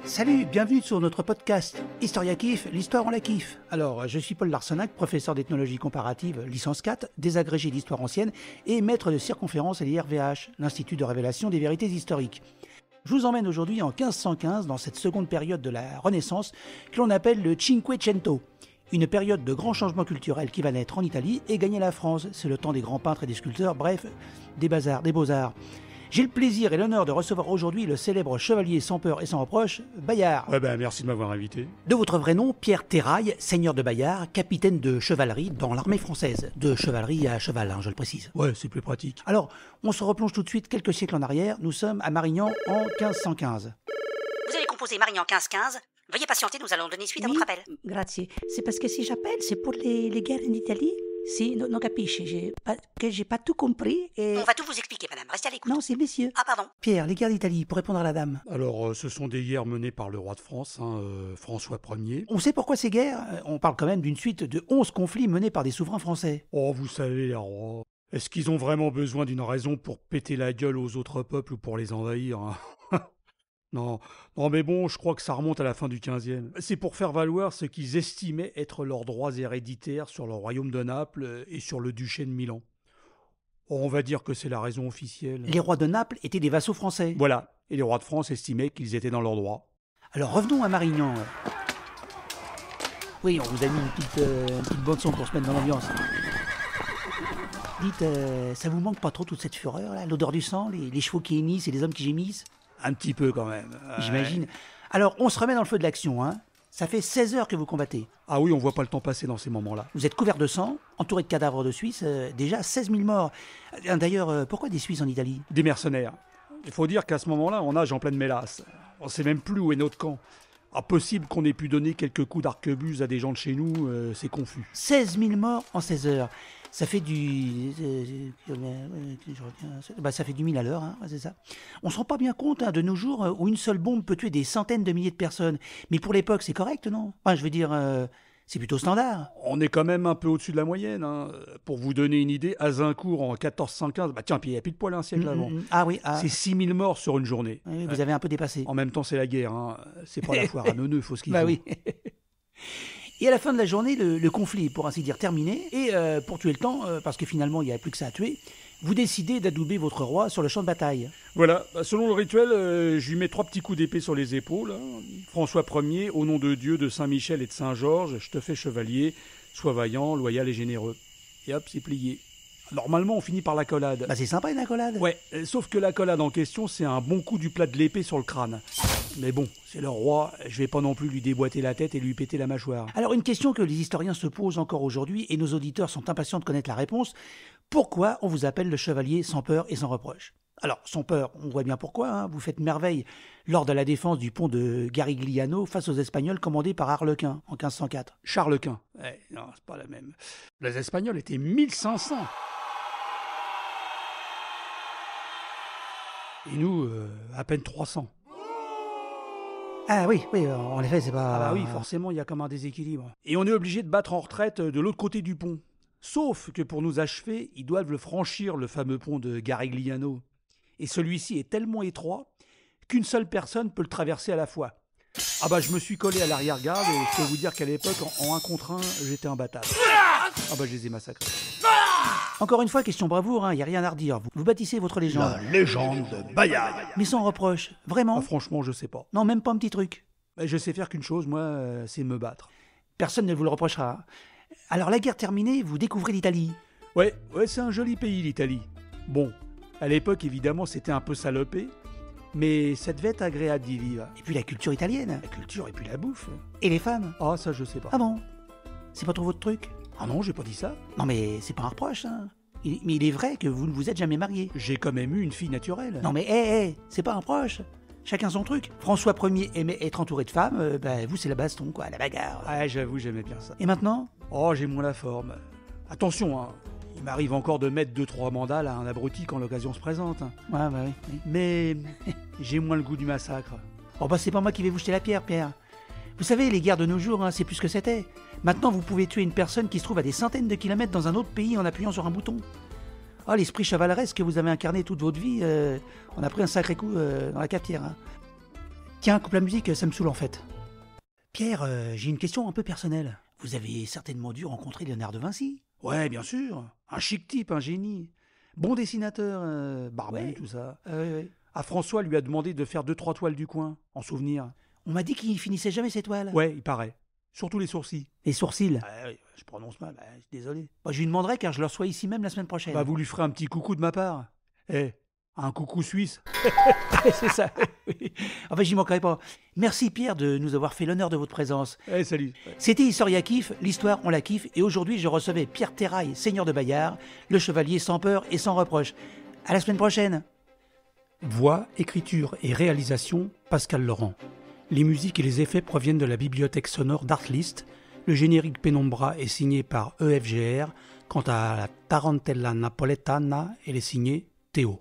Salut, bienvenue sur notre podcast Historia Kiffe, l'histoire on la kiffe. Alors, je suis Paul Larsenac, professeur d'ethnologie comparative, licence 4, désagrégé d'histoire ancienne et maître de circonférence à l'IRVH, l'Institut de révélation des vérités historiques. Je vous emmène aujourd'hui en 1515 dans cette seconde période de la Renaissance que l'on appelle le Cinquecento. Une période de grands changements culturels qui va naître en Italie et gagner la France. C'est le temps des grands peintres et des sculpteurs, bref, des bazars, des beaux-arts. J'ai le plaisir et l'honneur de recevoir aujourd'hui le célèbre chevalier sans peur et sans reproche, Bayard. Merci de m'avoir invité. De votre vrai nom, Pierre Terrail, seigneur de Bayard, capitaine de chevalerie dans l'armée française. De chevalerie à cheval, je le précise. Ouais, c'est plus pratique. Alors, on se replonge tout de suite quelques siècles en arrière. Nous sommes à Marignan en 1515. Vous avez composé Marignan 1515. Veuillez patienter, nous allons donner suite à votre appel. Grazie. C'est parce que si j'appelle, c'est pour les guerres en Italie. Si, non capisce, j'ai pas tout compris et... On va tout vous expliquer, madame. Restez à l'écoute. Non, c'est messieurs. Ah, pardon. Pierre, les guerres d'Italie, pour répondre à la dame. Alors, ce sont des guerres menées par le roi de France, François Ier. On sait pourquoi ces guerres? On parle quand même d'une suite de 11 conflits menés par des souverains français. Oh, vous savez, les rois. Est-ce qu'ils ont vraiment besoin d'une raison pour péter la gueule aux autres peuples ou pour les envahir Non, mais bon, je crois que ça remonte à la fin du XVe. C'est pour faire valoir ce qu'ils estimaient être leurs droits héréditaires sur le royaume de Naples et sur le duché de Milan. On va dire que c'est la raison officielle. Les rois de Naples étaient des vassaux français. Voilà, et les rois de France estimaient qu'ils étaient dans leurs droits. Alors revenons à Marignan. Oui, on vous a mis une petite bande son pour se mettre dans l'ambiance. Dites, ça vous manque pas trop toute cette fureur là, l'odeur du sang, les chevaux qui hennissent et les hommes qui gémissent? Un petit peu quand même. J'imagine. Alors, on se remet dans le feu de l'action, hein. Ça fait 16 heures que vous combattez. Ah oui, on voit pas le temps passer dans ces moments-là. Vous êtes couvert de sang, entouré de cadavres de Suisses, déjà 16 000 morts. D'ailleurs, pourquoi des Suisses en Italie? Des mercenaires. Il faut dire qu'à ce moment-là, on nage en pleine mélasse. On sait même plus où est notre camp. Impossible qu'on ait pu donner quelques coups d'arquebuse à des gens de chez nous, c'est confus. 16 000 morts en 16 heures. Ça fait ça fait du 1000 à l'heure, hein, c'est ça. On se rend pas bien compte de nos jours où une seule bombe peut tuer des centaines de milliers de personnes. Mais pour l'époque, c'est correct, non? Enfin, je veux dire, c'est plutôt standard. On est quand même un peu au-dessus de la moyenne. Pour vous donner une idée, Azincourt en 1415, tiens, puis il y a pile poil un siècle avant. Ah oui, c'est 6 000 morts sur une journée. Oui, vous avez un peu dépassé. En même temps, c'est la guerre. C'est pas la foire à neuneux, faut ce qu'il faut. Bah oui. Et à la fin de la journée, le conflit est pour ainsi dire terminé. Et pour tuer le temps, parce que finalement il n'y avait plus que ça à tuer, vous décidez d'adouber votre roi sur le champ de bataille. Voilà, selon le rituel, je lui mets 3 petits coups d'épée sur les épaules. François Ier, au nom de Dieu, de Saint-Michel et de Saint-Georges, je te fais chevalier, sois vaillant, loyal et généreux. Et hop, c'est plié. Normalement, on finit par l'accolade. Bah c'est sympa une accolade. Ouais, sauf que l'accolade en question, c'est un bon coup du plat de l'épée sur le crâne. Mais bon, c'est le roi, je vais pas non plus lui déboîter la tête et lui péter la mâchoire. Alors une question que les historiens se posent encore aujourd'hui, et nos auditeurs sont impatients de connaître la réponse, pourquoi on vous appelle le chevalier sans peur et sans reproche? Alors, sans peur, on voit bien pourquoi, vous faites merveille lors de la défense du pont de Garigliano face aux Espagnols commandés par Arlequin en 1504. Charles Quint, non, c'est pas la même. Les Espagnols étaient 1500. Et nous, à peine 300. Ah oui, en effet, c'est pas... Ah bah oui, forcément, il y a comme un déséquilibre. Et on est obligé de battre en retraite de l'autre côté du pont. Sauf que pour nous achever, ils doivent le franchir, le fameux pont de Garigliano. Et celui-ci est tellement étroit qu'une seule personne peut le traverser à la fois. Ah bah je me suis collé à l'arrière-garde et je peux vous dire qu'à l'époque, en 1 contre 1, j'étais imbattable. Ah bah je les ai massacrés. Encore une fois, question bravoure, y a rien à redire. Vous bâtissez votre légende. La légende de Bayard. Mais sans reproche, vraiment? Ah, franchement, je sais pas. Non, même pas un petit truc. Je sais faire qu'une chose, moi, c'est me battre. Personne ne vous le reprochera. Alors la guerre terminée, vous découvrez l'Italie. Ouais, c'est un joli pays l'Italie. Bon, à l'époque, évidemment, c'était un peu salopé, mais ça devait être agréable d'y vivre. Et puis la culture italienne. La culture et puis la bouffe. Et les femmes. Ah, ça, je sais pas. Ah bon? C'est pas trop votre truc? Ah non, j'ai pas dit ça. Non mais c'est pas un reproche, hein. Mais il est vrai que vous ne vous êtes jamais marié. J'ai quand même eu une fille naturelle. Non mais c'est pas un reproche. Chacun son truc. François Ier aimait être entouré de femmes, vous c'est la baston quoi, la bagarre. Ouais, j'avoue, j'aimais bien ça. Et maintenant? Oh, j'ai moins la forme. Attention, il m'arrive encore de mettre 2-3 mandales à un abruti quand l'occasion se présente. Ouais, bah oui. Mais j'ai moins le goût du massacre. Oh bah c'est pas moi qui vais vous jeter la pierre, Pierre. Vous savez, les guerres de nos jours, c'est plus ce que c'était. Maintenant, vous pouvez tuer une personne qui se trouve à des centaines de kilomètres dans un autre pays en appuyant sur un bouton. Oh, l'esprit chevaleresque que vous avez incarné toute votre vie, on a pris un sacré coup dans la cafetière. Tiens, coupe la musique, ça me saoule en fait. Pierre, j'ai une question un peu personnelle. Vous avez certainement dû rencontrer Léonard de Vinci. Ouais, bien sûr. Un chic type, un génie. Bon dessinateur, barbu, Ouais. tout ça. Ouais. Ah, François lui a demandé de faire 2-3 toiles du coin, en souvenir. On m'a dit qu'il finissait jamais ses toiles. Ouais, il paraît. Surtout les sourcils. Les sourcils. Ah, ouais, je prononce mal, désolé. Moi, je lui demanderai car je le reçois ici même la semaine prochaine. Bah, vous lui ferez un petit coucou de ma part. Un coucou suisse. C'est ça. Enfin, j'y manquerai pas. Merci Pierre de nous avoir fait l'honneur de votre présence. Salut. C'était Historia Kiffe, l'histoire on la kiffe, et aujourd'hui je recevais Pierre Terrail, seigneur de Bayard, le chevalier sans peur et sans reproche. À la semaine prochaine. Voix, écriture et réalisation, Pascal Laurent. Les musiques et les effets proviennent de la bibliothèque sonore d'Artlist. Le générique Penumbra est signé par EFGR. Quant à la Tarantella Napoletana, elle est signée Théo.